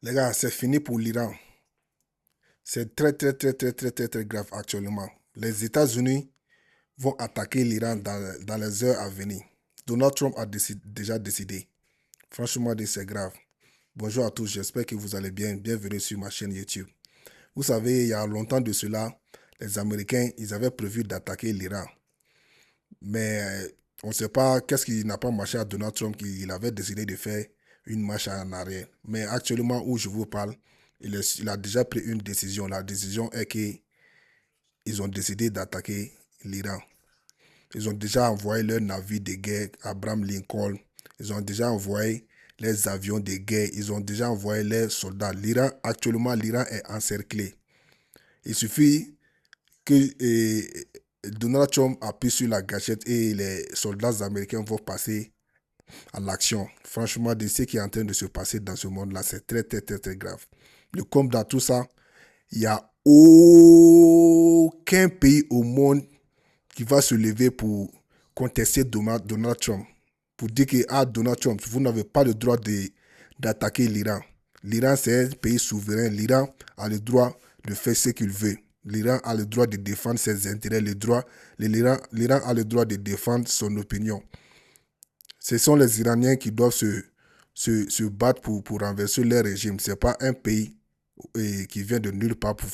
Les gars, c'est fini pour l'Iran. C'est très, très, très, très, très, très, très grave actuellement. Les États-Unis vont attaquer l'Iran dans les heures à venir. Donald Trump a déjà décidé. Franchement, c'est grave. Bonjour à tous, j'espère que vous allez bien. Bienvenue sur ma chaîne YouTube. Vous savez, il y a longtemps de cela, les Américains, ils avaient prévu d'attaquer l'Iran. Mais on ne sait pas qu'est-ce qui n'a pas marché à Donald Trump, qu'il avait décidé de faire une marche en arrière. Mais actuellement où je vous parle, il a déjà pris une décision. La décision est qu'ils ont décidé d'attaquer l'Iran. Ils ont déjà envoyé leurs navires de guerre, Abraham Lincoln. Ils ont déjà envoyé les avions de guerre. Ils ont déjà envoyé les soldats. Actuellement, l'Iran est encerclé. Il suffit que Donald Trump appuie sur la gâchette et les soldats américains vont passer à l'action. Franchement, de ce qui est en train de se passer dans ce monde-là, c'est très, très, très, très grave. Mais comme dans tout ça, il n'y a aucun pays au monde qui va se lever pour contester Donald Trump. Pour dire que, Donald Trump, vous n'avez pas le droit d'attaquer l'Iran. L'Iran, c'est un pays souverain. L'Iran a le droit de faire ce qu'il veut. L'Iran a le droit de défendre ses intérêts. L'Iran a le droit de défendre son opinion. Ce sont les Iraniens qui doivent se battre pour renverser leur régime. Ce n'est pas un pays qui vient de nulle part pour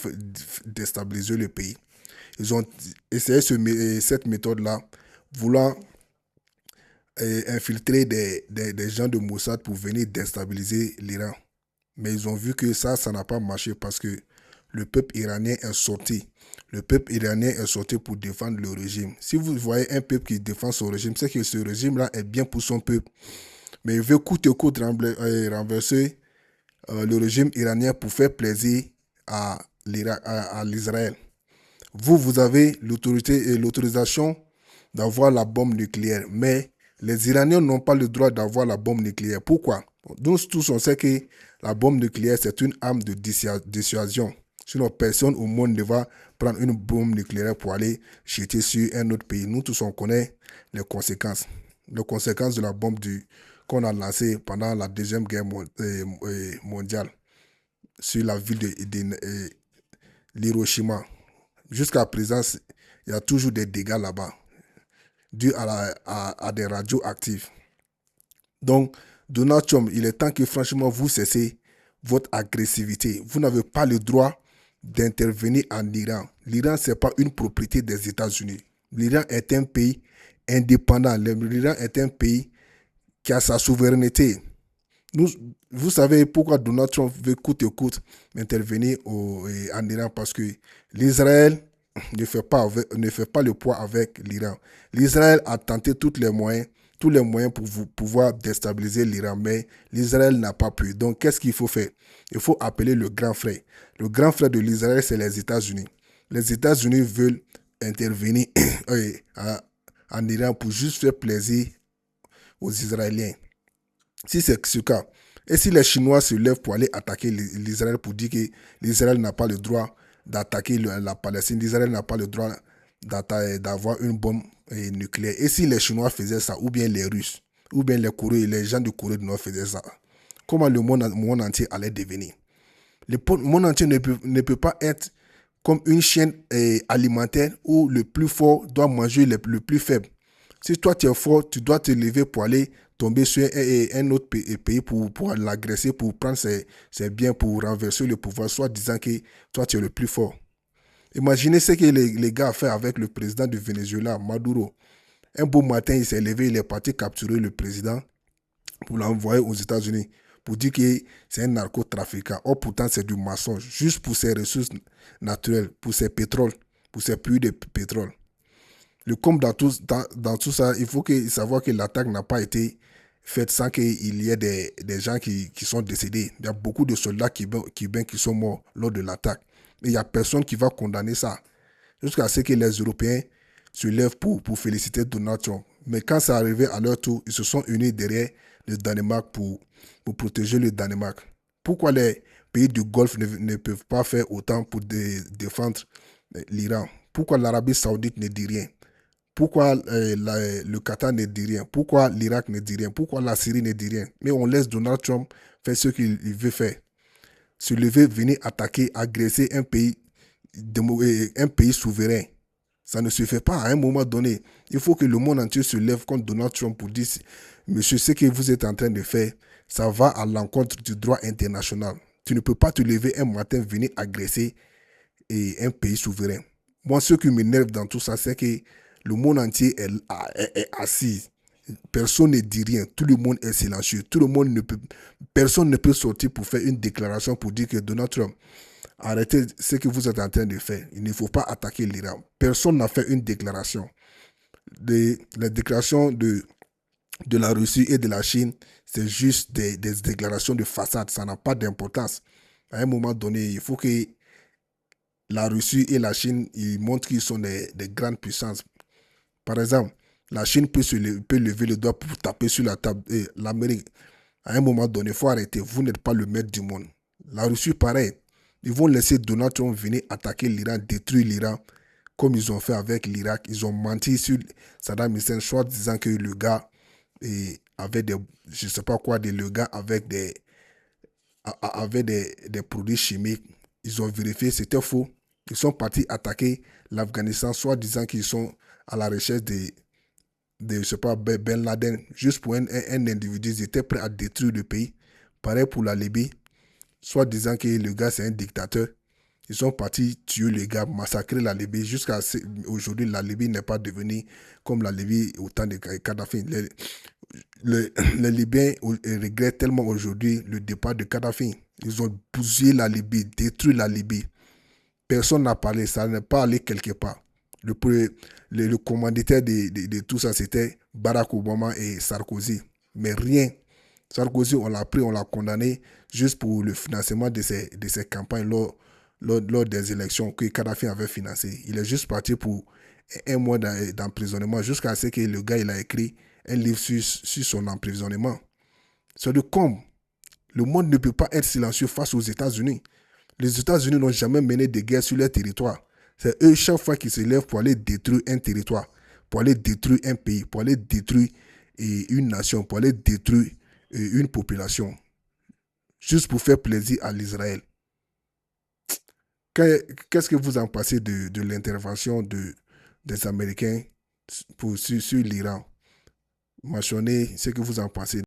déstabiliser le pays. Ils ont essayé cette méthode-là, voulant infiltrer des gens de Mossad pour venir déstabiliser l'Iran. Mais ils ont vu que ça n'a pas marché parce que le peuple iranien est sorti. Le peuple iranien est sorti pour défendre le régime. Si vous voyez un peuple qui défend son régime, c'est que ce régime-là est bien pour son peuple. Mais il veut coûte que coûte renverser le régime iranien pour faire plaisir à l'Israël. Vous avez l'autorisation d'avoir la bombe nucléaire, mais les Iraniens n'ont pas le droit d'avoir la bombe nucléaire. Pourquoi? Nous tous, on sait que la bombe nucléaire, c'est une arme de dissuasion. Sinon, personne au monde ne va prendre une bombe nucléaire pour aller jeter sur un autre pays. Nous tous, on connaît les conséquences. Les conséquences de la bombe qu'on a lancée pendant la Deuxième Guerre mondiale sur la ville de l'Hiroshima. Jusqu'à présent, il y a toujours des dégâts là-bas, dus à des radioactifs. Donc, Donald Trump, il est temps que franchement vous cessez votre agressivité. Vous n'avez pas le droit d'intervenir en Iran. L'Iran, ce n'est pas une propriété des États-Unis. L'Iran est un pays indépendant. L'Iran est un pays qui a sa souveraineté. Vous savez pourquoi Donald Trump veut coûte que coûte intervenir en Iran, parce que l'Israël ne fait pas le poids avec l'Iran. L'Israël a tenté tous les moyens pour pouvoir déstabiliser l'Iran, mais l'Israël n'a pas pu. Donc, qu'est-ce qu'il faut faire? Il faut appeler le grand frère. Le grand frère de l'Israël, c'est les États-Unis. Les États-Unis veulent intervenir en Iran pour juste faire plaisir aux Israéliens. Si c'est ce cas, et si les Chinois se lèvent pour aller attaquer l'Israël pour dire que l'Israël n'a pas le droit d'attaquer la Palestine, l'Israël n'a pas le droit d'avoir une bombe nucléaire. Et si les Chinois faisaient ça, ou bien les Russes, ou bien les gens de Corée du Nord faisaient ça, comment le monde entier allait devenir? Le monde entier ne peut pas être comme une chaîne alimentaire où le plus fort doit manger le plus faible. Si toi tu es fort, tu dois te lever pour aller tomber sur un autre pays pour l'agresser, pour prendre ses biens, pour renverser le pouvoir, soit disant que toi tu es le plus fort. Imaginez ce que les gars ont fait avec le président du Venezuela, Maduro. Un beau matin, il s'est levé, il est parti capturer le président pour l'envoyer aux États-Unis, pour dire que c'est un narcotrafiquant. Or, pourtant, c'est du mensonge, juste pour ses ressources naturelles, pour ses pétroles, pour ses puits de pétrole. Le comme dans tout ça, il faut savoir que l'attaque n'a pas été faite sans qu'il y ait des gens qui sont décédés. Il y a beaucoup de soldats cubains qui sont morts lors de l'attaque. Et il n'y a personne qui va condamner ça. Jusqu'à ce que les Européens se lèvent pour féliciter Donald Trump. Mais quand c'est arrivé à leur tour, ils se sont unis derrière le Danemark pour protéger le Danemark. Pourquoi les pays du Golfe ne peuvent pas faire autant pour défendre l'Iran? Pourquoi l'Arabie Saoudite ne dit rien? Pourquoi le Qatar ne dit rien? Pourquoi l'Irak ne dit rien? Pourquoi la Syrie ne dit rien? Mais on laisse Donald Trump faire ce qu'il veut faire. se lever, venir attaquer, agresser un pays souverain. Ça ne se fait pas à un moment donné. Il faut que le monde entier se lève contre Donald Trump pour dire, monsieur, ce que vous êtes en train de faire, ça va à l'encontre du droit international. Tu ne peux pas te lever un matin, venir agresser un pays souverain. Moi, ce qui m'énerve dans tout ça, c'est que le monde entier est assis. Personne ne dit rien. Tout le monde est silencieux. Personne ne peut sortir pour faire une déclaration pour dire que Donald Trump, arrêtez ce que vous êtes en train de faire. Il ne faut pas attaquer l'Iran. Personne n'a fait une déclaration. La déclaration de la Russie et de la Chine, c'est juste des déclarations de façade. Ça n'a pas d'importance. À un moment donné, il faut que la Russie et la Chine ils montrent qu'ils sont des grandes puissances. Par exemple, la Chine peut lever le doigt pour taper sur la table. Et l'Amérique, à un moment donné, il faut arrêter. Vous n'êtes pas le maître du monde. La Russie, pareil. Ils vont laisser Donald Trump venir attaquer l'Iran, détruire l'Iran, comme ils ont fait avec l'Irak. Ils ont menti sur Saddam Hussein, soit disant que le gars avait des, je sais pas quoi, le gars avec des produits chimiques. Ils ont vérifié, c'était faux. Ils sont partis attaquer l'Afghanistan, soit disant qu'ils sont à la recherche je sais pas, Ben Laden, juste pour un individu. Ils étaient prêts à détruire le pays. Pareil pour la Libye, soit disant que le gars c'est un dictateur. Ils sont partis tuer le gars, massacrer la Libye. Jusqu'à aujourd'hui, la Libye n'est pas devenue comme la Libye au temps de Kadhafi. Les Libyens regrettent tellement aujourd'hui le départ de Kadhafi. Ils ont bousillé la Libye, détruit la Libye. Personne n'a parlé, ça n'est pas allé quelque part. Le commanditaire de tout ça, c'était Barack Obama et Sarkozy. Mais rien. Sarkozy, on l'a pris, on l'a condamné juste pour le financement de ses campagnes lors des élections que Kadhafi avait financées. Il est juste parti pour un mois d'emprisonnement jusqu'à ce que le gars il a écrit un livre sur son emprisonnement. C'est de comme le monde ne peut pas être silencieux face aux États-Unis. Les États-Unis n'ont jamais mené de guerre sur leur territoire. C'est eux, chaque fois qu'ils se lèvent pour aller détruire un territoire, pour aller détruire un pays, pour aller détruire une nation, pour aller détruire une population, juste pour faire plaisir à l'Israël. Qu'est-ce que vous en pensez de l'intervention des Américains sur l'Iran? Mentionnez ce que vous en pensez.